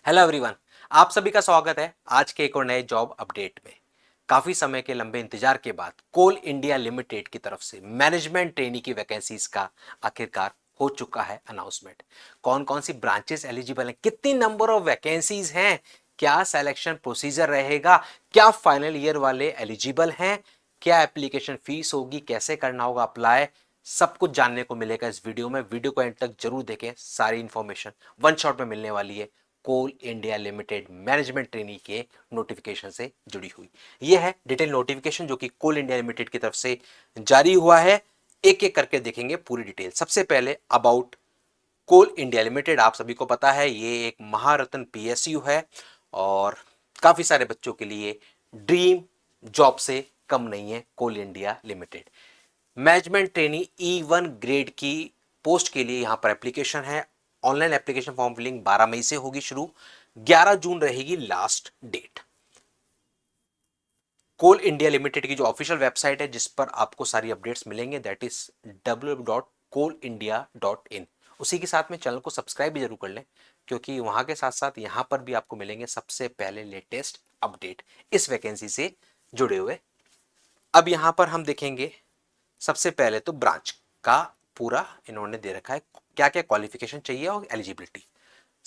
Hello everyone. आप सभी का स्वागत है आज के एक और नए जॉब अपडेट में। काफी समय के लंबे इंतजार के बाद कोल इंडिया लिमिटेड की तरफ से मैनेजमेंट ट्रेनी की वैकेंसीज का आखिरकार हो चुका है अनाउंसमेंट। कौन कौन सी ब्रांचेस एलिजिबल हैं, कितनी नंबर ऑफ वैकेंसीज हैं, क्या सिलेक्शन प्रोसीजर रहेगा, क्या फाइनल ईयर वाले एलिजिबल हैं, क्या एप्लीकेशन फीस होगी, कैसे करना होगा अप्लाई, सब कुछ जानने को मिलेगा इस वीडियो में। वीडियो को एंड तक जरूर देखें, सारी इंफॉर्मेशन वन शॉट में मिलने वाली है Coal India Limited management trainee के नोटिफिकेशन से जुड़ी हुई। यह है डिटेल नोटिफिकेशन जो कि कोल इंडिया लिमिटेड की तरफ से जारी हुआ है। एक एक करके देखेंगे पूरी डिटेल। सबसे पहले अबाउट कोल इंडिया लिमिटेड, आप सभी को पता है ये एक महारत्न पीएसयू है और काफी सारे बच्चों के लिए ड्रीम जॉब से कम नहीं है Coal India Limited. Management trainee E1 grade की पोस्ट के लिए यहां पर एप्लीकेशन है। ऑनलाइन एप्लीकेशन फॉर्म फिलिंग 12 मई से होगी शुरू, 11 जून रहेगी last date. Coal India Limited की जो ऑफिशियल वेबसाइट है जिस पर आपको सारी अपडेट्स मिलेंगे दैट इज www.coalindia.in। उसी के साथ में चैनल को सब्सक्राइब भी जरूर कर लें क्योंकि वहां के साथ साथ यहां पर भी आपको मिलेंगे सबसे पहले लेटेस्ट अपडेट इस वैकेंसी से जुड़े हुए। अब यहां पर हम देखेंगे सबसे पहले तो ब्रांच का पूरा इन्होंने दे रखा है क्या क्या क्वालिफिकेशन चाहिए और एलिजिबिलिटी।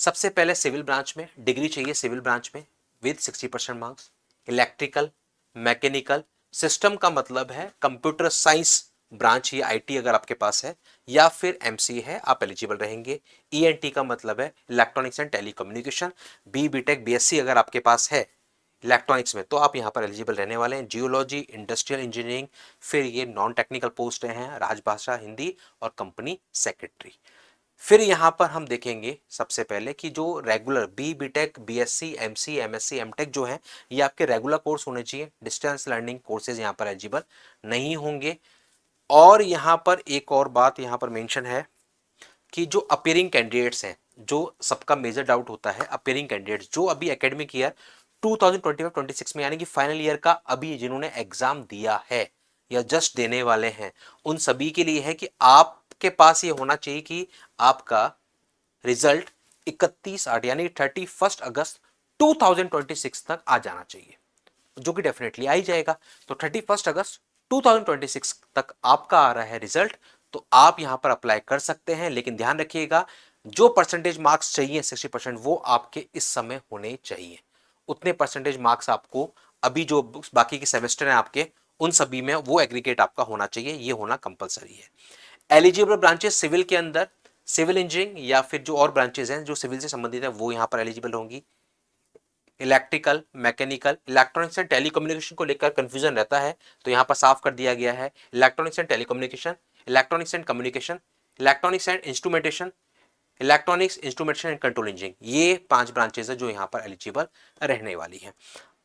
सबसे पहले सिविल ब्रांच में डिग्री चाहिए, सिविल ब्रांच में with 60% marks. Electrical, mechanical, system का मतलब है कंप्यूटर साइंस ब्रांच या आईटी अगर आपके पास है, या फिर एमसी है आप एलिजिबल रहेंगे। ईएनटी का मतलब है electronics and telecommunication. BTech BSc अगर आपके पास है इलेक्ट्रॉनिक्स में तो आप यहां पर एलिजिबल रहने वाले हैं। जियोलॉजी, इंडस्ट्रियल इंजीनियरिंग, फिर ये नॉन टेक्निकल पोस्ट हैं राजभाषा हिंदी और कंपनी सेक्रेटरी। फिर यहां पर हम देखेंगे सबसे पहले कि जो regular BTech BSc MC MSc MTech जो है ये आपके रेगुलर कोर्स होने चाहिए। डिस्टेंस लर्निंग कोर्सेज यहां पर एलिजिबल नहीं होंगे। और यहां पर एक और बात यहां पर मेंशन है कि जो अपियरिंग कैंडिडेट्स हैं, जो सबका मेजर डाउट होता है, अपियरिंग कैंडिडेट्स जो अभी एकेडमिक ईयर 2025-26 में यानी कि फाइनल ईयर का अभी जिन्होंने एग्जाम दिया है या जस्ट देने वाले हैं, उन सभी के लिए है कि आपके पास ये होना चाहिए कि आपका रिजल्ट 31/8 यानी 31 अगस्त 2026 तक आ जाना चाहिए, जो कि डेफिनेटली आ ही जाएगा। तो 31 अगस्त 2026 तक आपका आ रहा है रिजल्ट, तो आप यहां पर अप्लाई कर सकते हैं। लेकिन ध्यान रखिएगा जो परसेंटेज मार्क्स चाहिए 60% वो आपके इस समय होने चाहिए। उतने परसेंटेज मार्क्स आपको अभी जो बाकी के सेमेस्टर हैं आपके उन सभी में वो एग्रीगेट आपका होना चाहिए, ये होना कंपलसरी है। एलिजिबल ब्रांचेस सिविल के अंदर सिविल इंजीनियरिंग या फिर जो और ब्रांचेस हैं जो सिविल से संबंधित है वो यहां पर एलिजिबल होंगी। Electrical, mechanical, electronics and telecommunication को लेकर कंफ्यूजन रहता है तो यहां पर साफ कर दिया गया है electronics and telecommunication, electronics and communication, electronics and instrumentation, electronics instrumentation and control engineering. ये 5 ब्रांचेस है जो यहां पर एलिजिबल रहने वाली है।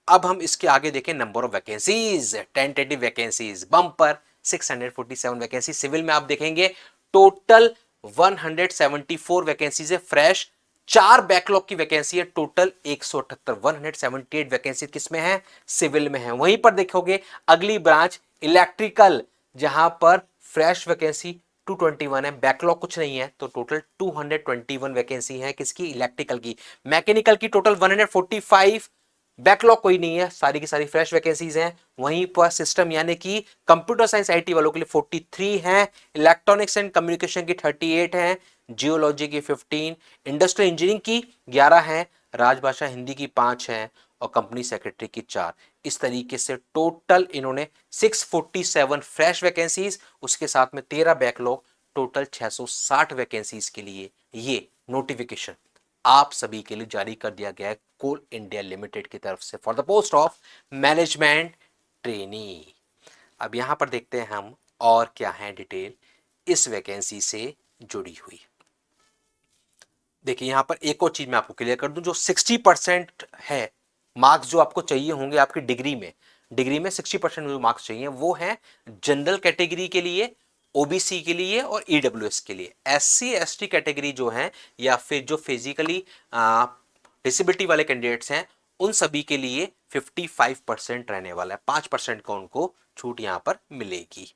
अब हम इसके आगे देखें number of vacancies, tentative vacancies bumper 647 vacancy. Civil में आप देखेंगे टोटल 174 वैकेंसीज है फ्रेश, 4 बैकलॉग की वैकेंसी है, टोटल 178 178 वैकेंसी किसमें है, सिविल में है। वहीं पर देखोगे अगली ब्रांच इलेक्ट्रिकल जहां पर फ्रेश वैकेंसी 221 है, बैकलॉग कुछ नहीं है, तो टोटल 221 वैकेंसी है किसकी, इलेक्ट्रिकल की। मैकेनिकल की टोटल 145, बैकलॉग कोई नहीं है, सारी की सारी फ्रेश वैकेंसीज हैं। वहीं पर सिस्टम यानी कि कंप्यूटर साइंस आईटी वालों के लिए 43 हैं, इलेक्ट्रॉनिक्स एंड कम्युनिकेशन की 38 हैं, जियोलॉजी की 15, इंडस्ट्रियल इंजीनियरिंग की 11 हैं, राजभाषा हिंदी की 5 हैं और कंपनी सेक्रेटरी की 4। इस तरीके से टोटल इन्होंने 647 फ्रेश वैकेंसीज, उसके साथ में 13 बैकलॉग, टोटल 660 वैकेंसीज के लिए ये नोटिफिकेशन आप सभी के लिए जारी कर दिया गया है कोल इंडिया लिमिटेड की तरफ से for the post of management trainee. अब यहां पर देखते हैं हम और क्या है डिटेल इस वैकेंसी से जुड़ी हुई। देखिए यहां पर एक और चीज मैं आपको क्लियर कर दूं, जो 60% है मार्क्स जो आपको चाहिए होंगे आपकी डिग्री में 60% जो मार्क्स चाहिए वो है जनरल कैटेगरी के लिए, ओबीसी के लिए और ईडब्ल्यूएस के लिए। एससी एसटी कैटेगरी जो है या फिर जो फिजिकली डिसेबिलिटी वाले कैंडिडेट्स हैं उन सभी के लिए 55% रहने वाला है, 5% का उनको छूट यहां पर मिलेगी।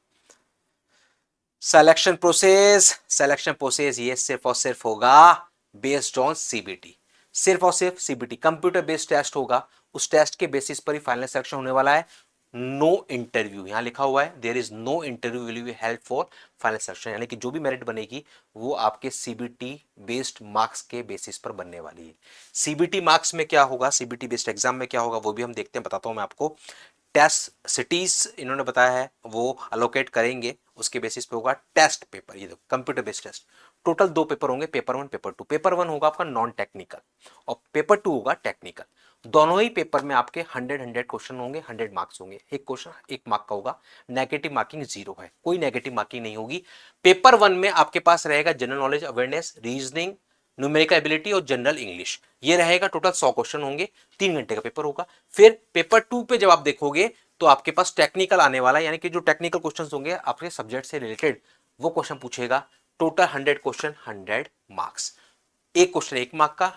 सिलेक्शन प्रोसेस ये सिर्फ और सिर्फ होगा बेस्ड ऑन सीबीटी। सिर्फ और सिर्फ सीबीटी कंप्यूटर बेस्ड टेस्ट होगा, उस टेस्ट के बेसिस पर ही फाइनल सिलेक्शन होने वाला है। नो इंटरव्यू, यहां लिखा हुआ है there is no interview will be help for final selection, यानी कि जो भी मेरिट बनेगी वो आपके सीबीटी बेस्ड मार्क्स के बेसिस पर बनने वाली है। सीबीटी मार्क्स में क्या होगा, सीबीटी बेस्ड एग्जाम में क्या होगा वो भी हम देखते हैं, बताता हूं मैं आपको। टेस्ट सिटीज इन्होंने बताया है वो अलोकेट करेंगे, उसके बेसिस पे होगा टेस्ट पेपर। ये देखो computer based test, total 2 paper होंगे, पेपर 1 पेपर 2। पेपर 1 होगा आपका नॉन टेक्निकल और पेपर 2 होगा टेक्निकल। दोनों ही पेपर में आपके 100 क्वेश्चन होंगे, 100 मार्क्स होंगे। एक क्वेश्चन 1 मार्क का होगा, नेगेटिव मार्किंग 0 है, कोई नेगेटिव मार्किंग नहीं होगी। पेपर 1 में आपके पास रहेगा general knowledge, awareness, reasoning, numerical ability और जनरल इंग्लिश, ये रहेगा। टोटल 100 क्वेश्चन होंगे, 3 घंटे का पेपर होगा। फिर पेपर 2 पे जब आप देखोगे तो आपके पास टेक्निकल आने वाला है, यानी कि जो टेक्निकल क्वेश्चंस होंगे आपके सब्जेक्ट से रिलेटेड वो क्वेश्चन पूछेगा। Total 100 question, 100 marks. एक क्वेश्चन 1 मार्क का,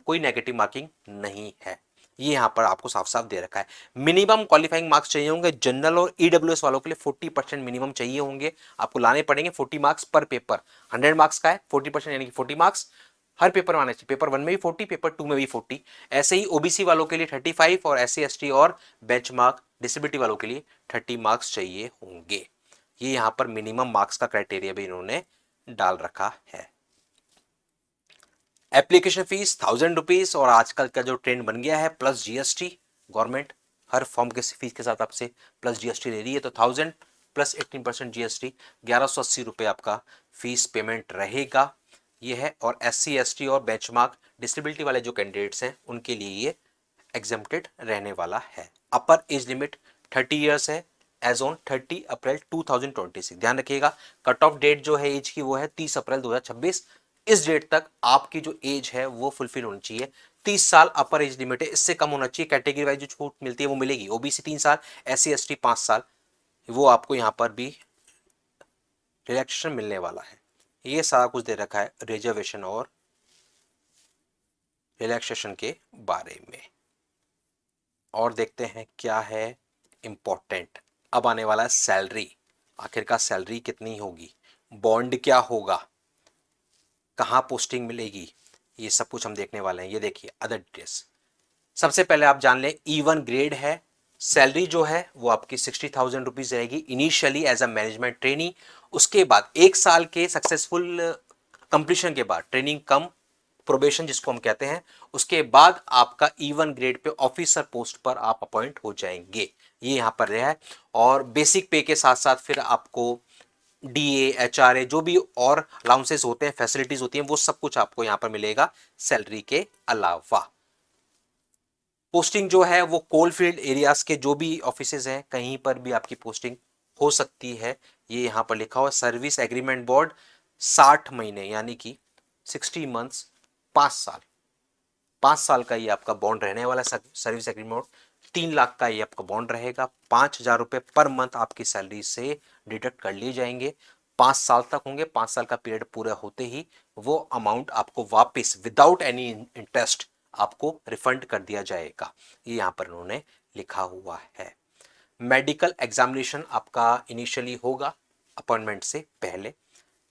कोई नेगेटिव मार्किंग नहीं है, ये यहां पर आपको साफ साफ दे रखा है। मिनिमम क्वालिफाइंग मार्क्स चाहिए होंगे जनरल और ईडब्ल्यूएस वालों के लिए 40% मिनिमम चाहिए होंगे, आपको लाने पड़ेंगे 40 मार्क्स पर पेपर। 100 मार्क्स का है, 40% यानी कि 40 मार्क्स हर पेपर में आना चाहिए। पेपर 1 में भी 40, पेपर 2 में भी 40। ऐसे ही ओबीसी वालों के लिए 35 और एससी एसटी और बेंचमार्क डिसेबिलिटी वालों के लिए 30 मार्क्स चाहिए होंगे। ये यहां पर मिनिमम मार्क्स का क्राइटेरिया भी इन्होंने डाल रखा है। एप्लीकेशन फीस 1000 रुपीज, और आजकल का जो ट्रेंड बन गया है प्लस जीएसटी, गवर्नमेंट हर फॉर्म के फीस के साथ आपसे प्लस जीएसटी ले रही है, तो 1000 प्लस 18% जीएसटी, 1180 रुपये आपका फीस पेमेंट रहेगा। ये है। और एससी एसटी और बेंचमार्क डिसेबिलिटी वाले जो कैंडिडेट्स हैं उनके लिए ये एग्जेम्प्टेड रहने वाला है। अपर एज लिमिट 30 ईयर्स है एज ऑन 30 अप्रैल 2026। ध्यान रखिएगा कट ऑफ डेट जो है एज की वो है 30 अप्रैल 2026। इस डेट तक आपकी जो एज है वो फुलफिल होनी चाहिए। 30 साल अपर एज लिमिट है, इससे कम होना चाहिए। कैटेगरी वाइज जो छूट मिलती है वो मिलेगी, ओबीसी 3 साल, एससी एसटी 5 साल, वो आपको यहां पर भी रिलैक्सेशन मिलने वाला है। ये सारा कुछ दे रखा है रिजर्वेशन और रिलैक्सेशन के बारे में। और देखते हैं क्या है इंपॉर्टेंट। अब आने वाला है सैलरी, आखिरकार सैलरी कितनी होगी, बॉन्ड क्या होगा, कहां पोस्टिंग मिलेगी, ये सब कुछ हम देखने वाले हैं। ये देखिए अदर डिटेल्स। सबसे पहले आप जान लें E1 ग्रेड है, सैलरी जो है वो आपकी 60,000 रुपीज रहेगी initially as a management trainee. उसके बाद 1 साल के सक्सेसफुल कंप्लीशन के बाद ट्रेनिंग कम प्रोबेशन जिसको हम कहते हैं, उसके बाद आपका E1 grade pay officer post पर आप अपॉइंट हो जाएंगे, ये यहां पर रहा है। और बेसिक पे के साथ साथ फिर आपको डीए एचआरए जो भी और अलाउंसेस होते हैं, फैसिलिटीज होती हैं, वो सब कुछ आपको यहां पर मिलेगा सैलरी के अलावा। पोस्टिंग जो है वो कोल फील्ड एरियाज के जो भी ऑफिसेज हैं कहीं पर भी आपकी पोस्टिंग हो सकती है। ये यहां पर लिखा हुआ सर्विस एग्रीमेंट बोर्ड 60 महीने यानी कि 60 मंथ्स, 5 साल, 5 साल का ये आपका बॉन्ड रहने वाला है। सर्विस एग्रीमेंट 3 लाख का ये आपका बॉन्ड रहेगा। 5,000 रुपये पर मंथ आपकी सैलरी से डिडक्ट कर लिए जाएंगे। 5 साल तक होंगे, 5 साल का पीरियड पूरा होते ही वो अमाउंट आपको वापस विदाउट एनी इंटरेस्ट आपको रिफंड कर दिया जाएगा, ये यहां पर उन्होंने लिखा हुआ है। मेडिकल एग्जामिनेशन आपका इनिशियली होगा अपॉइंटमेंट से पहले,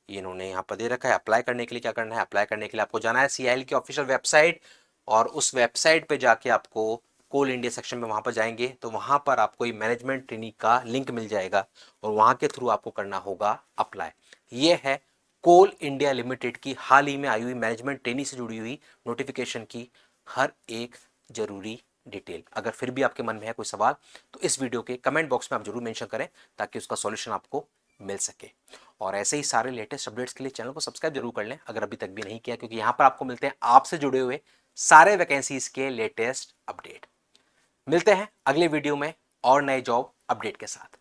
ये इन्होंने यहाँ पर दे रखा है। अप्लाई करने के लिए क्या करना है, अप्लाई करने के लिए आपको जाना है CIL की ऑफिशियल वेबसाइट, और उस वेबसाइट पे जाके आपको कोल इंडिया सेक्शन में वहां पर जाएंगे तो वहां पर आपको ये मैनेजमेंट ट्रेनिंग का लिंक मिल जाएगा और वहां के थ्रू आपको करना होगा अप्लाई। ये है कोल इंडिया लिमिटेड की हाल ही में आई हुई मैनेजमेंट ट्रेनिंग से जुड़ी हुई नोटिफिकेशन की हर एक जरूरी डिटेल। अगर फिर भी आपके मन में है कोई सवाल तो इस वीडियो के कमेंट बॉक्स में आप जरूर मेंशन करें ताकि उसका सॉल्यूशन आपको मिल सके। और ऐसे ही सारे लेटेस्ट अपडेट्स के लिए चैनल को सब्सक्राइब जरूर कर लें अगर अभी तक भी नहीं किया, क्योंकि यहां पर आपको मिलते हैं आपसे जुड़े हुए सारे वैकेंसीज के लेटेस्ट अपडेट। मिलते हैं अगले वीडियो में और नए जॉब अपडेट के साथ।